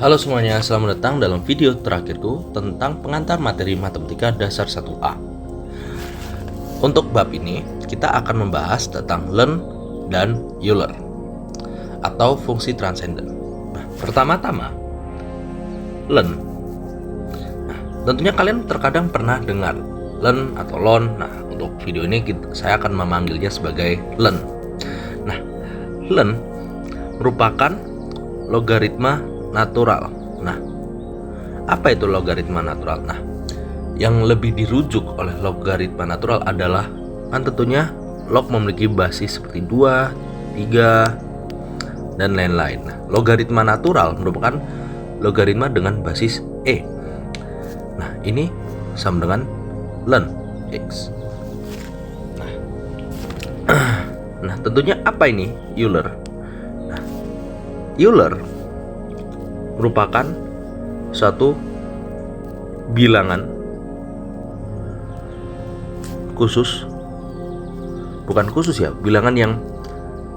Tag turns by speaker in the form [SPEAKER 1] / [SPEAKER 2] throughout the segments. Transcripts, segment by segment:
[SPEAKER 1] Halo semuanya, selamat datang dalam video terakhirku tentang pengantar materi matematika dasar 1A. Untuk bab ini, kita akan membahas tentang Lens dan Euler atau fungsi transenden. Nah, pertama-tama, Lens. Nah, tentunya kalian terkadang pernah dengar Lens atau Lon. Nah, untuk video ini saya akan memanggilnya sebagai Lens. Nah, Lens merupakan logaritma natural. Nah, apa itu logaritma natural? Nah, yang lebih dirujuk oleh logaritma natural adalah kan tentunya log memiliki basis seperti 2, 3, dan lain-lain. Nah, logaritma natural merupakan logaritma dengan basis e. Nah, ini sama dengan ln x. Nah, tentunya apa ini Euler? Nah, Euler merupakan suatu bilangan khusus, bukan khusus ya, bilangan yang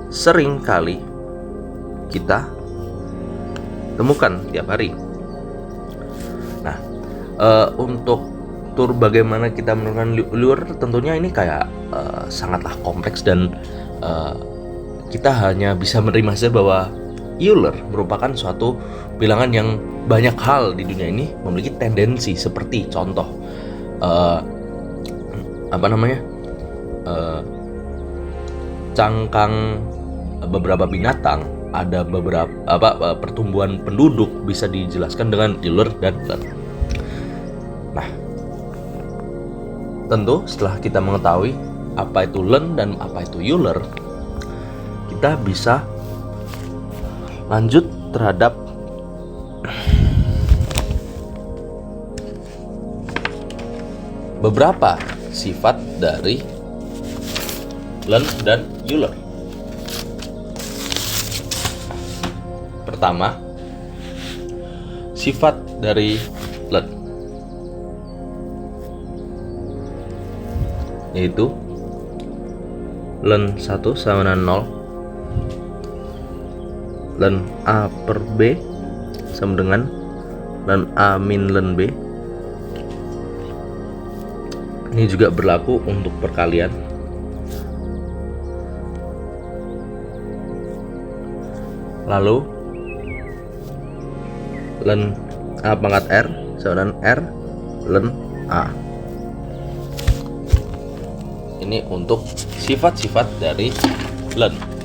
[SPEAKER 1] sering kali kita temukan tiap hari. Nah, untuk bagaimana kita menemukan Euler, tentunya ini kayak sangatlah kompleks dan kita hanya bisa menerima saja bahwa Euler merupakan suatu bilangan yang banyak hal di dunia ini memiliki tendensi, seperti contoh cangkang beberapa binatang, ada beberapa pertumbuhan penduduk bisa dijelaskan dengan Euler dan Lens. Nah, tentu setelah kita mengetahui apa itu Lens dan apa itu Euler, kita bisa lanjut terhadap beberapa sifat dari Lens dan Euler. Pertama, sifat dari Lens yaitu Lens 1 sama dengan 0, Ln A per B sama dengan Ln A min Ln B. Ini juga berlaku untuk perkalian. Lalu Ln A pangkat R sama dengan R Ln A. Ini untuk sifat-sifat dari Lens.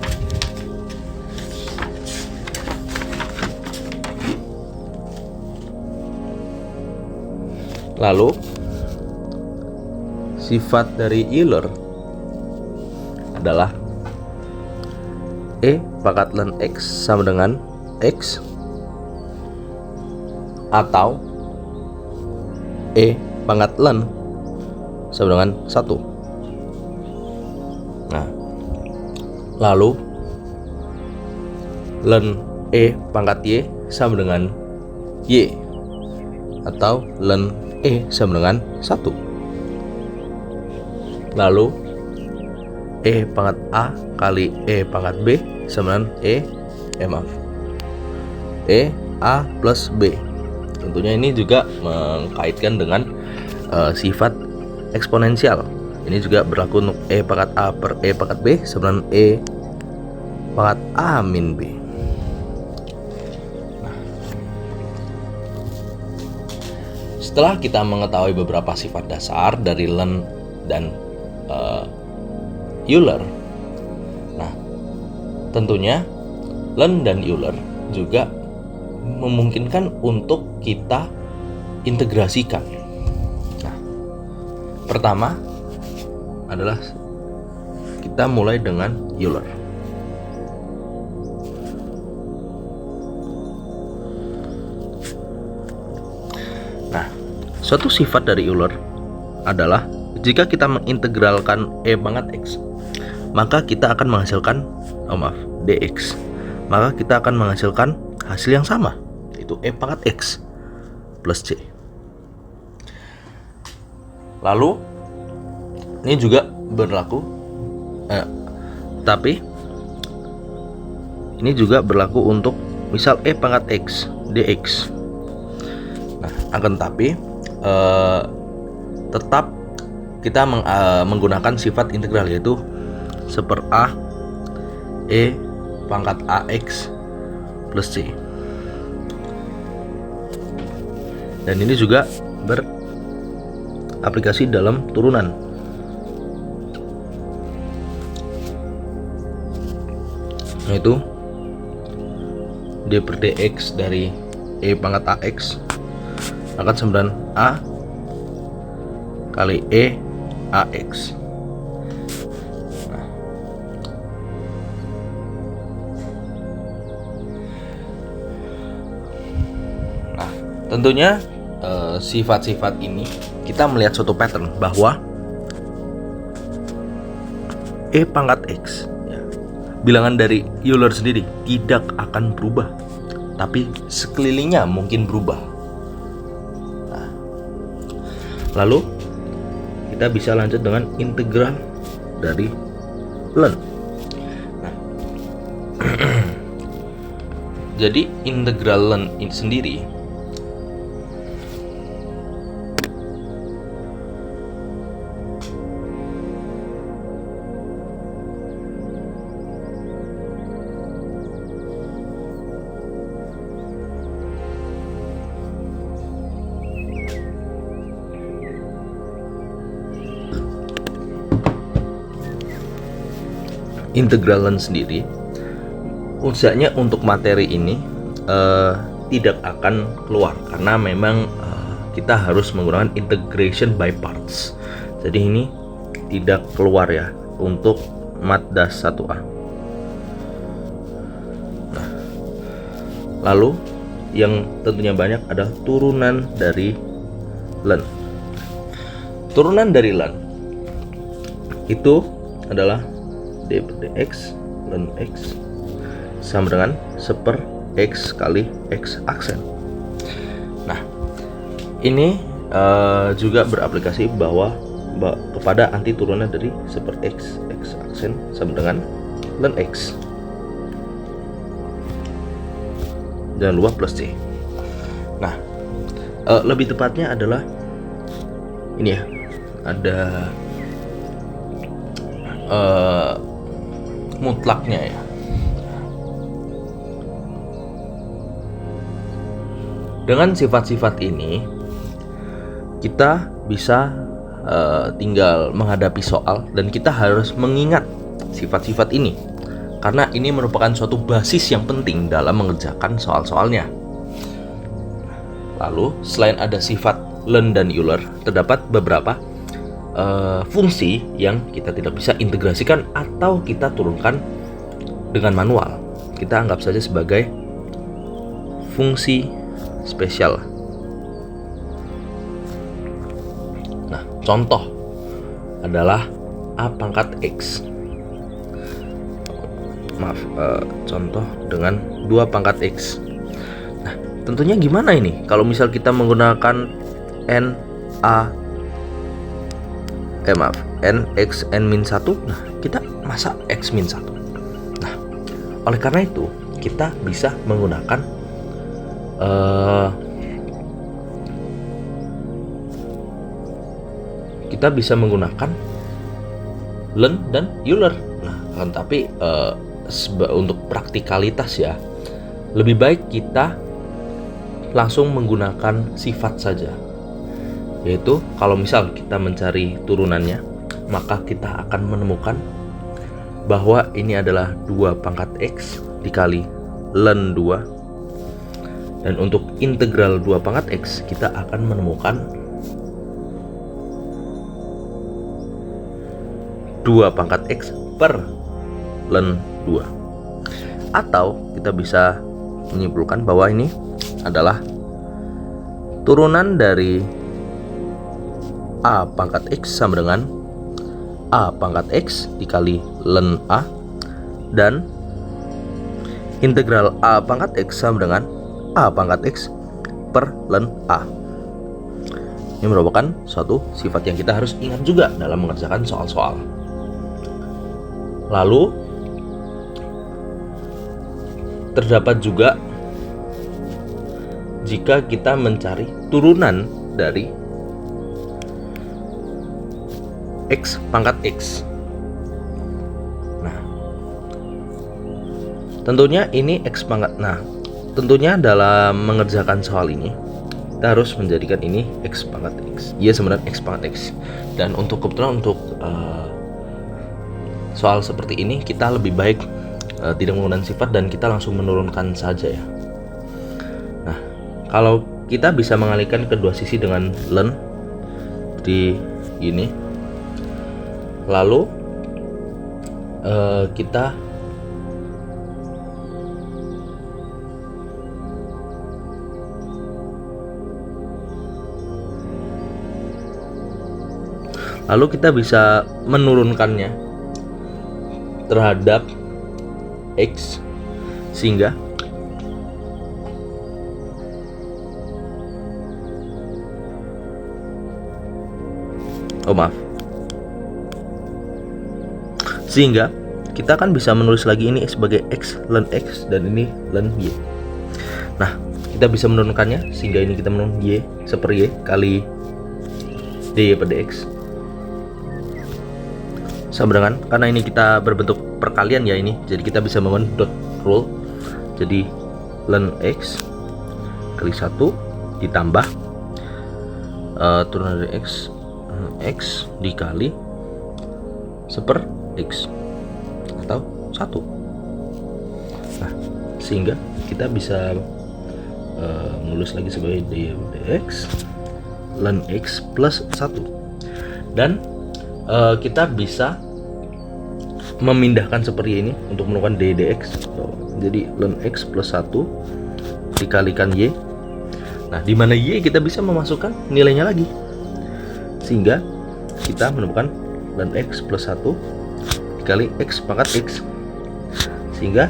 [SPEAKER 1] Lalu sifat dari Euler adalah E pangkat Ln X sama dengan X, atau E pangkat Ln sama dengan 1. Nah, lalu Ln E pangkat Y sama dengan Y, atau Ln E sama dengan 1. Lalu E pangkat A kali E pangkat B sama dengan E A plus B. Tentunya ini juga mengkaitkan dengan sifat eksponensial. Ini juga berlaku untuk E pangkat A per E pangkat B sama dengan E pangkat A min B. Setelah kita mengetahui beberapa sifat dasar dari Lens dan Euler, nah tentunya Lens dan Euler juga memungkinkan untuk kita integrasikan. Nah, pertama adalah kita mulai dengan Euler. Nah, suatu sifat dari Euler adalah jika kita mengintegralkan E pangkat X, maka kita akan menghasilkan dx. Maka kita akan menghasilkan hasil yang sama, yaitu E pangkat X plus C. Lalu ini juga berlaku tapi ini juga berlaku untuk misal E pangkat X dx. Nah, akan tetapi tetap kita menggunakan sifat integral, yaitu 1/A E pangkat AX plus C. Dan ini juga beraplikasi dalam turunan, yaitu D per dx dari E pangkat AX akan 9A kali E AX. Nah, tentunya sifat-sifat ini kita melihat suatu pattern bahwa E pangkat X, ya, bilangan dari Euler sendiri tidak akan berubah, tapi sekelilingnya mungkin berubah. Nah, lalu kita bisa lanjut dengan integral dari ln. Nah, jadi integral ln ini sendiri usahanya untuk materi ini tidak akan keluar, karena memang kita harus menggunakan integration by parts. Jadi ini tidak keluar ya untuk mat das 1A. Nah, lalu yang tentunya banyak adalah turunan dari ln. Turunan dari ln itu adalah D per dx ln x sama dengan 1/x kali x aksen. Nah, ini juga beraplikasi bahwa kepada anti turunan dari 1/x x aksen sama dengan ln x. Jangan lupa plus c. Nah, lebih tepatnya adalah ini ya, ada mutlaknya ya. Dengan sifat-sifat ini kita bisa tinggal menghadapi soal, dan kita harus mengingat sifat-sifat ini karena ini merupakan suatu basis yang penting dalam mengerjakan soal-soalnya. Lalu selain ada sifat ln dan Euler, terdapat beberapa fungsi yang kita tidak bisa integrasikan atau kita turunkan dengan manual. Kita anggap saja sebagai fungsi spesial. Nah, contoh adalah A pangkat X. Contoh dengan 2 pangkat X. Nah, tentunya gimana ini kalau misal kita menggunakan nx n-1. Nah, kita masa x-1. Nah, oleh karena itu kita bisa menggunakan ln dan Euler. Nah, tapi untuk praktikalitas ya, lebih baik kita langsung menggunakan sifat saja. Yaitu kalau misal kita mencari turunannya, maka kita akan menemukan bahwa ini adalah 2 pangkat X dikali ln 2. Dan untuk integral 2 pangkat X, kita akan menemukan 2 pangkat X per ln 2. Atau kita bisa menyimpulkan bahwa ini adalah turunan dari A pangkat X sama dengan A pangkat X dikali ln A, dan integral A pangkat X sama dengan A pangkat X per ln A. Ini merupakan suatu sifat yang kita harus ingat juga dalam mengerjakan soal-soal. Lalu terdapat juga jika kita mencari turunan dari X pangkat X. Nah, tentunya ini X pangkat. Nah, tentunya dalam mengerjakan soal ini kita harus menjadikan ini X pangkat X. Iya, sebenarnya X pangkat X. Dan untuk kebetulan untuk soal seperti ini kita lebih baik tidak menggunakan sifat dan kita langsung menurunkan saja ya. Nah, kalau kita bisa mengalihkan kedua sisi dengan len di ini, lalu kita bisa menurunkannya terhadap X, sehingga sehingga kita akan bisa menulis lagi ini sebagai X len X dan ini len Y. Nah, kita bisa menurunkannya sehingga ini kita menurun Y seper Y kali dy per dx sama dengan, karena ini kita berbentuk perkalian ya ini, jadi kita bisa membangun dot rule, jadi len X kali 1 ditambah turunan dari X dikali seper X atau 1. Nah, sehingga kita bisa menulis lagi sebagai dy dx len X plus 1. Dan kita bisa memindahkan seperti ini untuk menemukan dy dx. Jadi len X plus 1 dikalikan Y. Nah, di mana Y kita bisa memasukkan nilainya lagi, sehingga kita menemukan len X plus 1 dikali X pangkat X, sehingga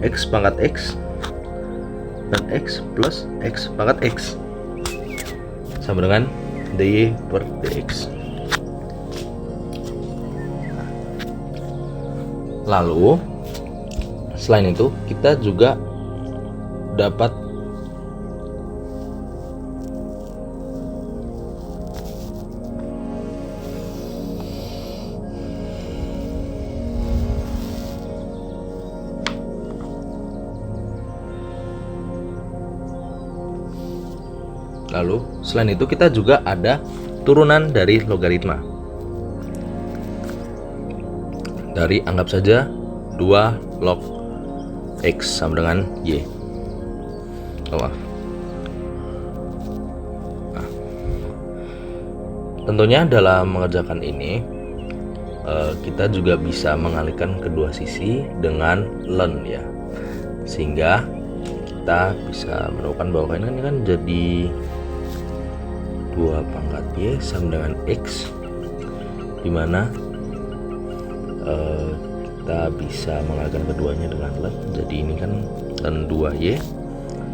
[SPEAKER 1] X pangkat X dan X plus X pangkat X sama dengan dy per dx. Lalu selain itu kita juga dapat ada turunan dari logaritma. Dari anggap saja 2 log X sama dengan Y. Nah, tentunya dalam mengerjakan ini kita juga bisa mengalihkan kedua sisi dengan len ya, sehingga kita bisa menemukan bahwa ini kan jadi 2 pangkat Y sama dengan X, dimana kita bisa mengalihkan keduanya dengan len. Jadi ini kan len 2Y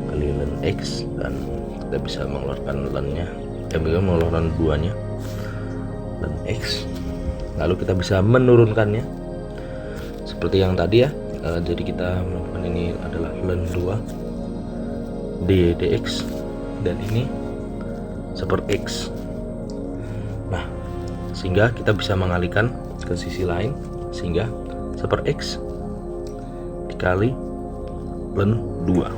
[SPEAKER 1] kali len X, dan kita bisa mengeluarkan lennya, mengeluarkan duanya len X. Lalu kita bisa menurunkannya seperti yang tadi ya. Jadi kita melakukan ini adalah len 2 dy dx dan ini seper X. Nah, sehingga kita bisa mengalihkan ke sisi lain, sehingga seper X dikali len 2.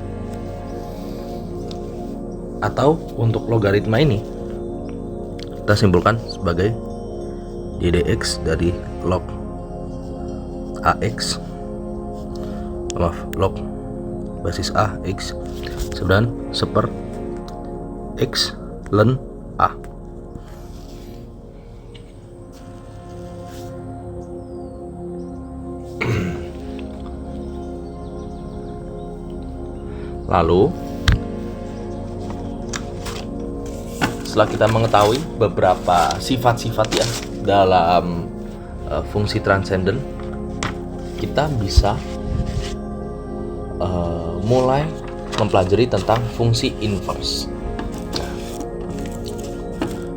[SPEAKER 1] Atau untuk logaritma ini kita simpulkan sebagai dy dx dari log AX, log basis A X sebenarnya seper X len A. Lalu setelah kita mengetahui beberapa sifat-sifat ya dalam fungsi transenden, kita bisa mulai mempelajari tentang fungsi inverse.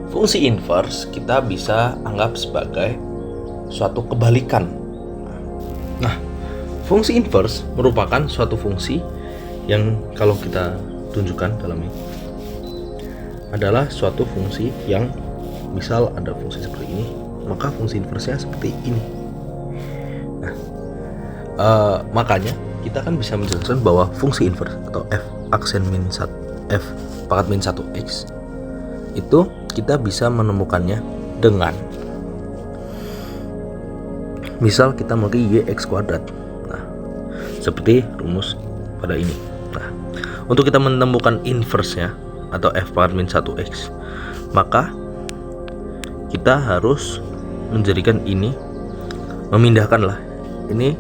[SPEAKER 1] Fungsi inverse kita bisa anggap sebagai suatu kebalikan. Nah, fungsi inverse merupakan suatu fungsi yang kalau kita tunjukkan dalam ini adalah suatu fungsi yang misal ada fungsi seperti ini, maka fungsi inversnya seperti ini. Nah, makanya kita kan bisa menjelaskan bahwa fungsi inverse atau f aksen min 1 f pangkat min 1x itu kita bisa menemukannya dengan misal kita memiliki y x kuadrat. Nah, seperti rumus pada ini. Nah, untuk kita menemukan inverse-nya atau f pangkat min 1x, maka kita harus menjadikan ini, memindahkanlah ini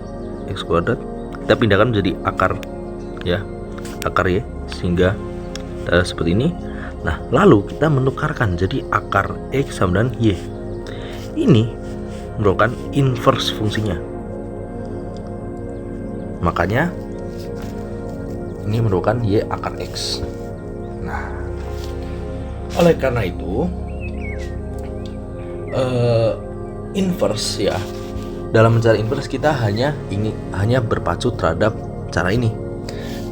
[SPEAKER 1] x kuadrat, kita pindahkan menjadi akar ya, akar y, sehingga seperti ini. Nah, lalu kita menukarkan jadi akar x sama dengan y. Ini merupakan inverse fungsinya. Makanya ini merupakan y akar x. Nah, oleh karena itu inverse ya, dalam mencari inverse kita hanya berpacu terhadap cara ini,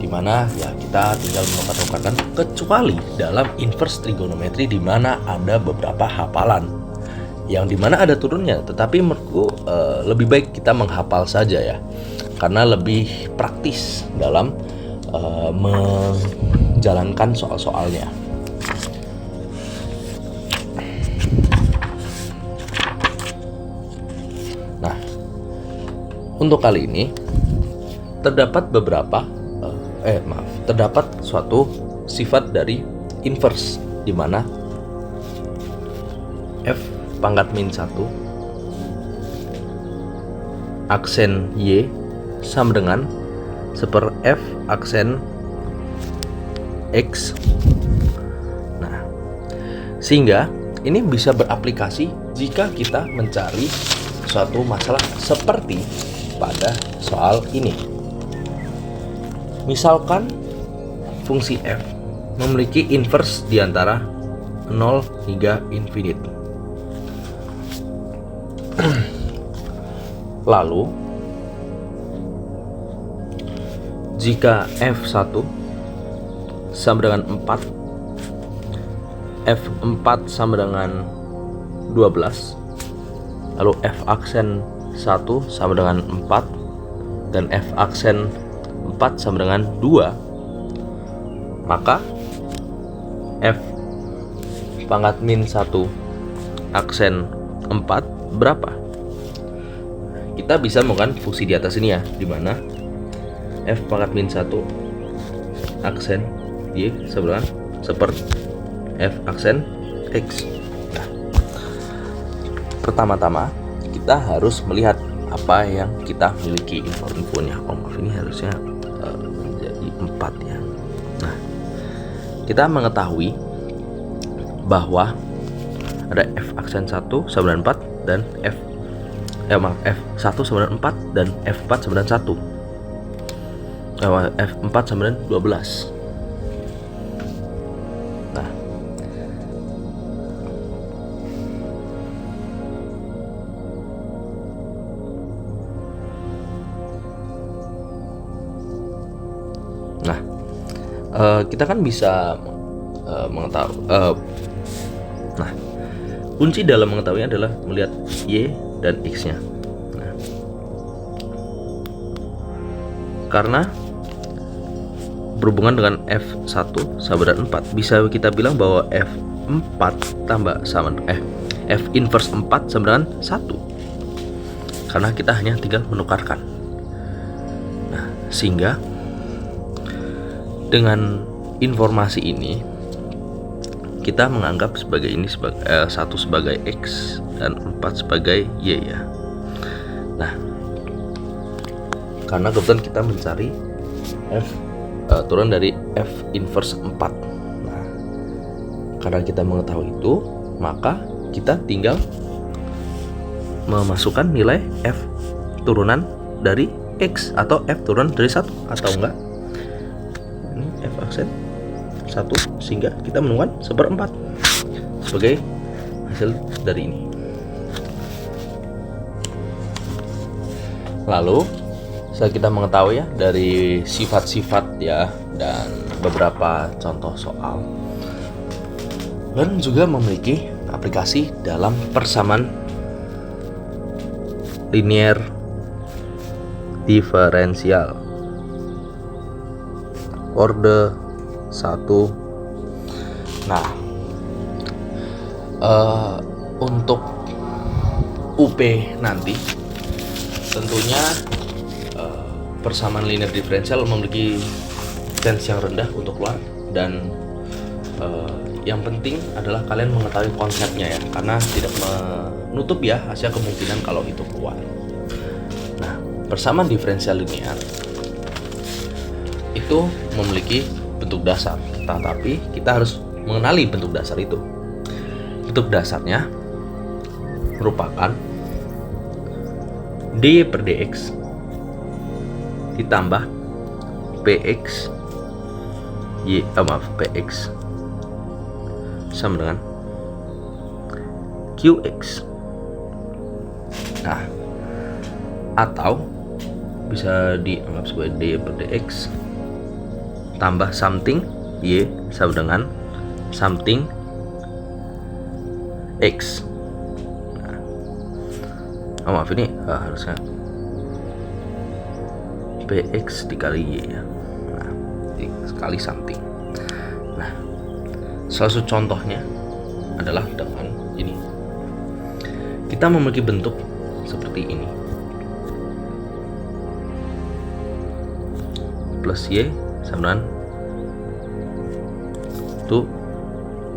[SPEAKER 1] dimana ya kita tinggal menukar-nukarkan, kecuali dalam inverse trigonometri dimana ada beberapa hafalan yang dimana ada turunnya, tetapi menurutku lebih baik kita menghafal saja ya, karena lebih praktis dalam menjalankan soal-soalnya. Nah, untuk kali ini terdapat terdapat suatu sifat dari inverse di mana f pangkat min 1 aksen y sama dengan seper f aksen x. Nah, sehingga ini bisa beraplikasi jika kita mencari suatu masalah seperti pada soal ini. Misalkan fungsi f memiliki inverse di antara 0 hingga infinite. Lalu jika f1 sama dengan 4, f4 sama dengan 12, lalu f aksen 1 sama dengan 4 dan f aksen 4 sama dengan 2, maka f pangkat min 1 aksen 4 berapa? Kita bisa menggunakan fungsi di atas ini ya, dimana f pangkat min 1 aksen y sama dengan seper f aksen x. Nah, pertama-tama kita harus melihat apa yang kita miliki info-infonya. Maaf, ini harusnya menjadi 4 ya. Nah, kita mengetahui bahwa ada f aksen 1 sama dengan 4 dan f1 sama dengan 4 dan f4 sama dengan 1. f4 sama dengan 12. Nah, kita kan bisa mengetahui. Nah, kunci dalam mengetahuinya adalah melihat y dan x-nya. Nah, karena berhubungan dengan f1 sama dengan 4, bisa kita bilang bahwa f4 tambah sama f inverse 4 sama dengan 1, karena kita hanya tinggal menukarkan. Nah, sehingga dengan informasi ini kita menganggap sebagai ini sebagai 1 sebagai x dan 4 sebagai y ya. Nah, karena kebetulan kita mencari f turun dari f inverse 4. Nah, karena kita mengetahui itu, maka kita tinggal memasukkan nilai f turunan dari x atau f turunan dari 1 atau enggak ini f aksen 1, sehingga kita menemukan seperempat sebagai hasil dari ini. Lalu Setelah kita mengetahui ya dari sifat-sifat ya dan beberapa contoh soal, Learn juga memiliki aplikasi dalam persamaan linear diferensial orde 1. Nah, untuk UP nanti tentunya persamaan linear diferensial memiliki chance yang rendah untuk keluar, dan yang penting adalah kalian mengetahui konsepnya ya, karena tidak menutup ya hasil kemungkinan kalau itu keluar. Nah, persamaan diferensial linear itu memiliki bentuk dasar, tetapi kita harus mengenali bentuk dasar itu. Bentuk dasarnya merupakan dy per dx ditambah px px sama dengan qx. Nah, atau bisa dianggap sebagai dy per dx tambah something y sama dengan something x. Nah, maaf, ini harusnya px dikali y ya. Nah, sekali something. Nah, salah satu contohnya adalah dengan ini. Kita memiliki bentuk seperti ini. Plus y sama dengan 2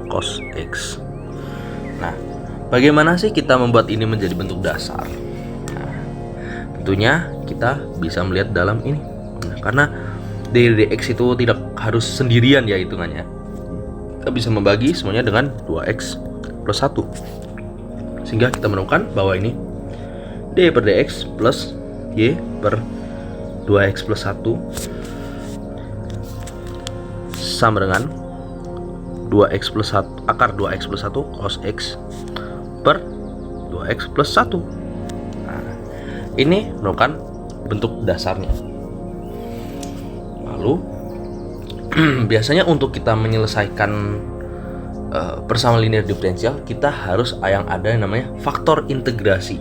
[SPEAKER 1] cos x. Nah, bagaimana sih kita membuat ini menjadi bentuk dasar? Nah, tentunya kita bisa melihat dalam ini. Nah, karena dx itu tidak harus sendirian ya hitungannya. Kita bisa membagi semuanya dengan 2x plus 1. Sehingga kita menemukan bahwa ini dy per dx plus y per 2x plus 1 sama dengan 2x plus 1 akar 2x plus 1 cos x per 2x plus 1. Nah, ini merupakan bentuk dasarnya. Lalu biasanya untuk kita menyelesaikan persamaan linear diferensial, kita harus yang ada yang namanya faktor integrasi.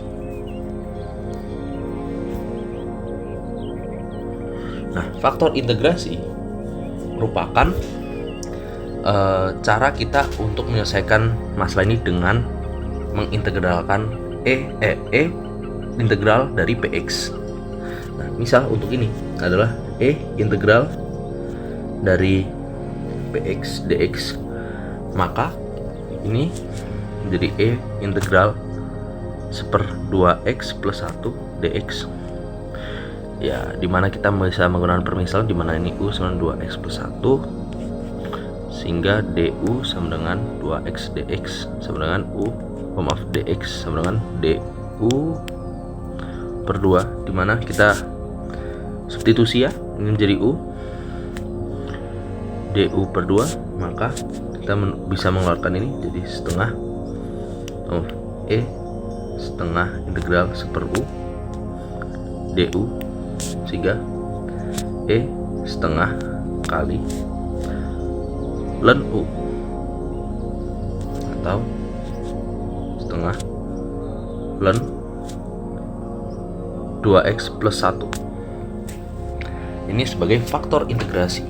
[SPEAKER 1] Nah, faktor integrasi merupakan cara kita untuk menyelesaikan masalah ini dengan mengintegralkan integral dari px. Nah, misal untuk ini adalah integral dari px dx, maka ini menjadi integral 1/2x plus 1 dx. Ya, dimana kita bisa menggunakan permisalan dimana ini u sama 2x plus 1, sehingga du sama dengan 2x dx sama dengan dx sama dengan du per 2, dimana kita substitusi ya, ini menjadi u, du per 2, maka kita bisa mengeluarkan ini jadi setengah setengah integral 1/u du, sehingga setengah kali ln u atau setengah ln 2x plus 1. Ini sebagai faktor integrasi.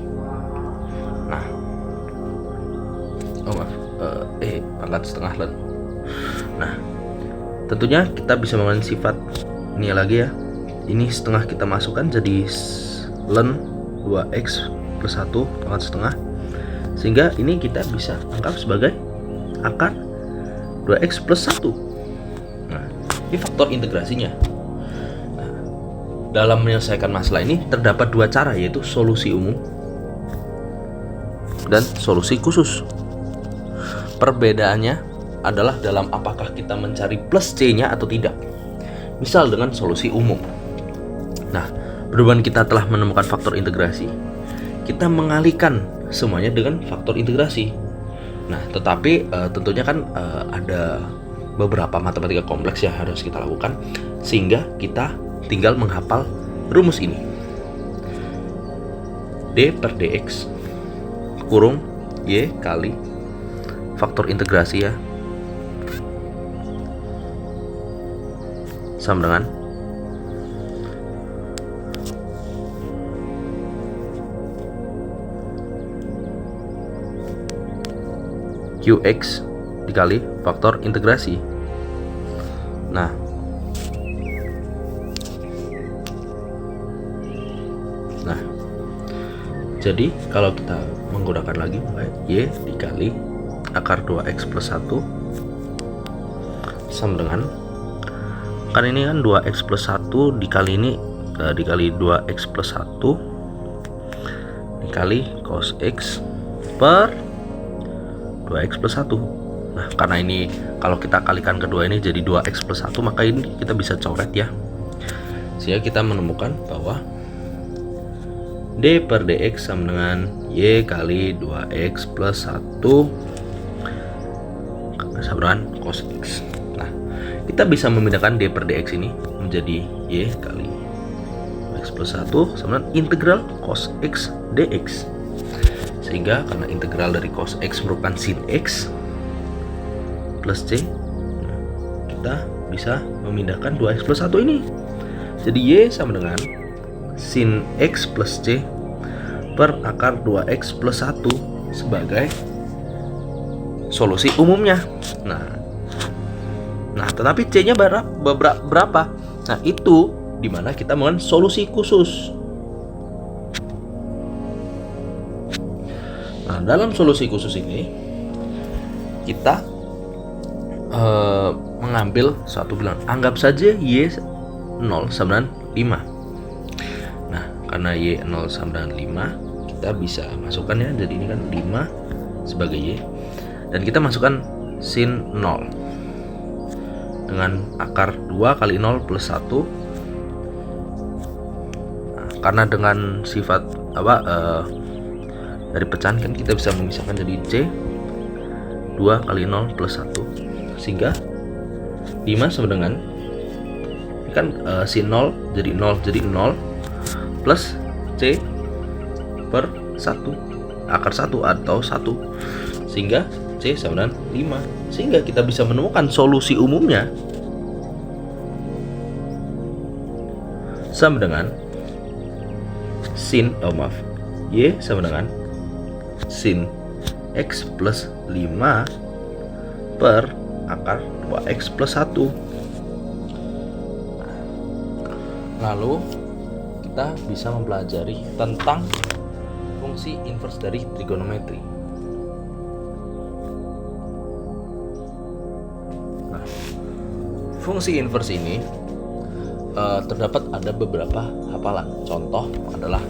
[SPEAKER 1] Nah, pangkat setengah ln. Nah, tentunya kita bisa mengambil sifat ini lagi ya. Ini setengah kita masukkan jadi ln 2x plus 1 pangkat setengah, sehingga ini kita bisa anggap sebagai akar 2x plus 1. Nah, ini faktor integrasinya. Nah, dalam menyelesaikan masalah ini terdapat dua cara, yaitu solusi umum dan solusi khusus. Perbedaannya adalah dalam apakah kita mencari plus c-nya atau tidak. Misal dengan solusi umum. Nah, berhubungan kita telah menemukan faktor integrasi, kita mengalihkan semuanya dengan faktor integrasi. Nah, tetapi tentunya kan ada beberapa matematika kompleks yang harus kita lakukan, sehingga kita tinggal menghafal rumus ini. D per dx kurung y kali faktor integrasi ya, sama dengan Qx dikali faktor integrasi. Nah, jadi kalau kita menggunakan lagi y dikali akar 2x plus 1 sama dengan, kan ini kan 2x plus 1 dikali ini dikali 2x plus 1 dikali cos x per 2x plus 1. Nah, karena ini kalau kita kalikan kedua ini jadi 2x plus 1, maka ini kita bisa coret ya, sehingga kita menemukan bahwa D per dx sama dengan y kali 2x plus 1 sama dengan cos x. Nah, kita bisa memindahkan D per dx ini menjadi y kali x plus 1 sama dengan integral cos x dx. Sehingga karena integral dari cos x merupakan sin x plus c, kita bisa memindahkan 2x plus 1 ini. Jadi y sama dengan sin x plus c per akar 2x plus 1 sebagai solusi umumnya. Nah, tetapi c-nya berapa? Nah, itu dimana kita menggunakan solusi khusus. Nah, dalam solusi khusus ini kita mengambil suatu bilangan. Anggap saja y 0 sama dengan 5. Karena y 0 sama dengan 5, kita bisa masukkan ya, jadi ini kan 5 sebagai y, dan kita masukkan sin 0 dengan akar 2 kali 0 plus 1. Nah, karena dengan sifat dari pecahan kan kita bisa memisahkan jadi c 2 kali 0 plus 1, sehingga 5 sama dengan ini kan sin 0 jadi 0 plus c per 1 akar 1 atau 1, sehingga c sama dengan 5, sehingga kita bisa menemukan solusi umumnya sama dengan sin y sama dengan sin x plus 5 per akar 2x plus 1. Lalu kita bisa mempelajari tentang fungsi inverse dari trigonometri. Nah, fungsi inverse ini terdapat ada beberapa hafalan. Contoh adalah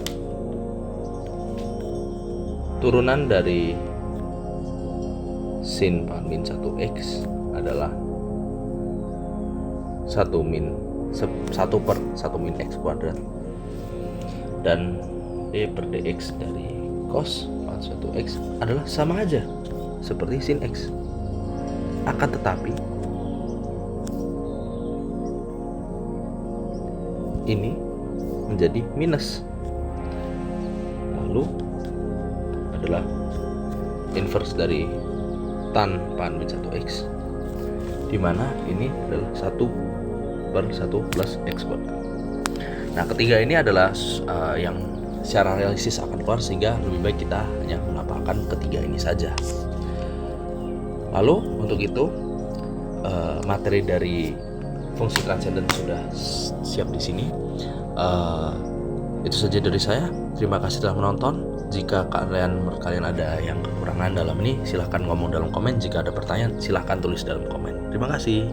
[SPEAKER 1] turunan dari sin pangkat min 1x adalah 1 per 1 min x kuadrat, dan d per dx dari cos 1x adalah sama aja seperti sin x. Akan tetapi ini menjadi minus. Lalu adalah inverse dari tan pan min 1x, dimana ini adalah 1 per 1 plus x kuadrat. Nah, ketiga ini adalah yang secara realistis akan keluar, sehingga lebih baik kita hanya menghafalkan ketiga ini saja. Lalu untuk itu materi dari fungsi transenden sudah siap di sini. Itu saja dari saya. Terima kasih telah menonton. Jika kalian ada yang kekurangan dalam ini, silahkan ngomong dalam komen. Jika ada pertanyaan, silahkan tulis dalam komen. Terima kasih.